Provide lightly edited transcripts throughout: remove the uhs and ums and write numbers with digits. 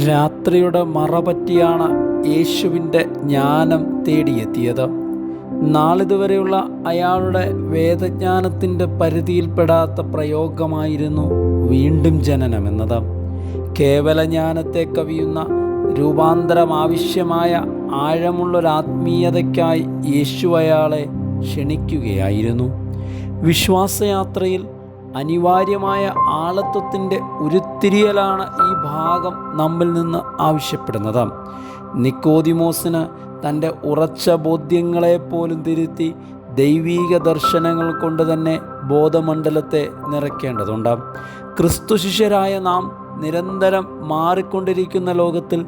രാത്രിയുടെ മറപറ്റിയാണ് യേശുവിൻ്റെ ജ്ഞാനം തേടിയെത്തിയത്. നാളിതുവരെയുള്ള അയാളുടെ വേദജ്ഞാനത്തിൻ്റെ പരിധിയിൽപ്പെടാത്ത പ്രയോഗമായിരുന്നു വീണ്ടും ജനനമെന്നത്. കേവല ജ്ഞാനത്തെ കവിയുന്ന രൂപാന്തരം ആവശ്യമായ ആഴമുള്ളൊരാത്മീയതയ്ക്കായി യേശു അയാളെ ക്ഷണിക്കുകയായിരുന്നു. വിശ്വാസയാത്രയിൽ അനിവാര്യമായ ആളത്വത്തിൻ്റെ ഉരുത്തിരിയലാണ് ഈ ഭാഗം നമ്മിൽ നിന്ന് ആവശ്യപ്പെടുന്നത്. നിക്കോദിമോസിന് തൻ്റെ ഉറച്ച ബോധ്യങ്ങളെപ്പോലും തിരുത്തി ദൈവീക ദർശനങ്ങൾ കൊണ്ട് തന്നെ ബോധമണ്ഡലത്തെ നിറയ്ക്കേണ്ടതുണ്ട്. ക്രിസ്തു ശിഷ്യരായ നാം നിരന്തരം മാറിക്കൊണ്ടിരിക്കുന്ന ലോകത്തിൽ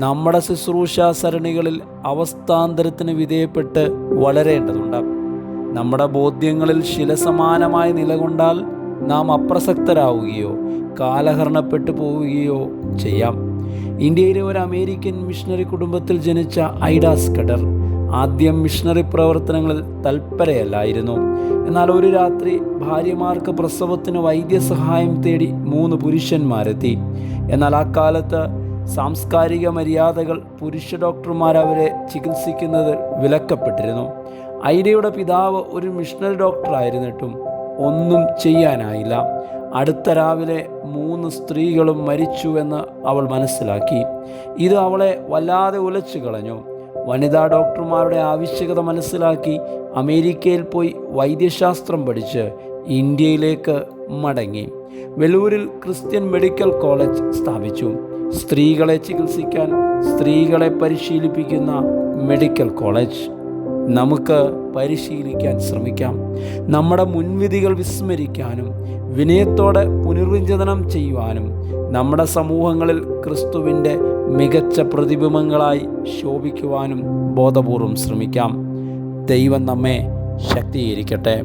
നമ്മുടെ ശുശ്രൂഷ സരണികളിൽ അവസ്ഥാന്തരത്തിന് വിധേയപ്പെട്ട് വളരേണ്ടതുണ്ട്. നമ്മുടെ ബോധ്യങ്ങളിൽ ശിലസമാനമായി നിലകൊണ്ടാൽ നാം അപ്രസക്തരാവുകയോ കാലഹരണപ്പെട്ടു പോവുകയോ ചെയ്യാം. ഇന്ത്യയിലെ ഒരു അമേരിക്കൻ മിഷണറി കുടുംബത്തിൽ ജനിച്ച ഐഡ സ്കഡർ ആദ്യം മിഷണറി പ്രവർത്തനങ്ങളിൽ തൽപരയല്ലായിരുന്നു. എന്നാൽ ഒരു രാത്രി ഭാര്യമാർക്ക് പ്രസവത്തിന് വൈദ്യസഹായം തേടി 3 പുരുഷന്മാരെത്തി. എന്നാൽ ആ കാലത്ത് സാംസ്കാരിക മര്യാദകൾ പുരുഷ ഡോക്ടർമാർ അവരെ ചികിത്സിക്കുന്നത് വിലക്കപ്പെട്ടിരുന്നു. ഐഡയുടെ പിതാവ് ഒരു മിഷണറി ഡോക്ടറായിരുന്നിട്ടും ഒന്നും ചെയ്യാനായില്ല. അടുത്ത രാവിലെ 3 സ്ത്രീകളും മരിച്ചുവെന്ന് അവൾ മനസ്സിലാക്കി. ഇത് അവളെ വല്ലാതെ ഉലച്ചു കളഞ്ഞു. വനിതാ ഡോക്ടർമാരുടെ ആവശ്യകത മനസ്സിലാക്കി അമേരിക്കയിൽ പോയി വൈദ്യശാസ്ത്രം പഠിച്ച് ഇന്ത്യയിലേക്ക് മടങ്ങി. വെല്ലൂരിൽ ക്രിസ്ത്യൻ മെഡിക്കൽ കോളേജ് സ്ഥാപിച്ചു. സ്ത്രീകളെ ചികിത്സിക്കാൻ സ്ത്രീകളെ പരിശീലിപ്പിക്കുന്ന മെഡിക്കൽ കോളേജ് നമുക്ക് പരിശീലിക്കാൻ ശ്രമിക്കാം. നമ്മുടെ മുൻവിധികൾ വിസ്മരിക്കാനും വിനയത്തോടെ പുനർവിചിന്തനം ചെയ്യുവാനും നമ്മുടെ സമൂഹങ്ങളിൽ ക്രിസ്തുവിൻ്റെ മികച്ച പ്രതിബിംബങ്ങളായി ശോഭിക്കുവാനും ബോധപൂർവം ശ്രമിക്കാം. ദൈവം നമ്മെ ശക്തീകരിക്കട്ടെ.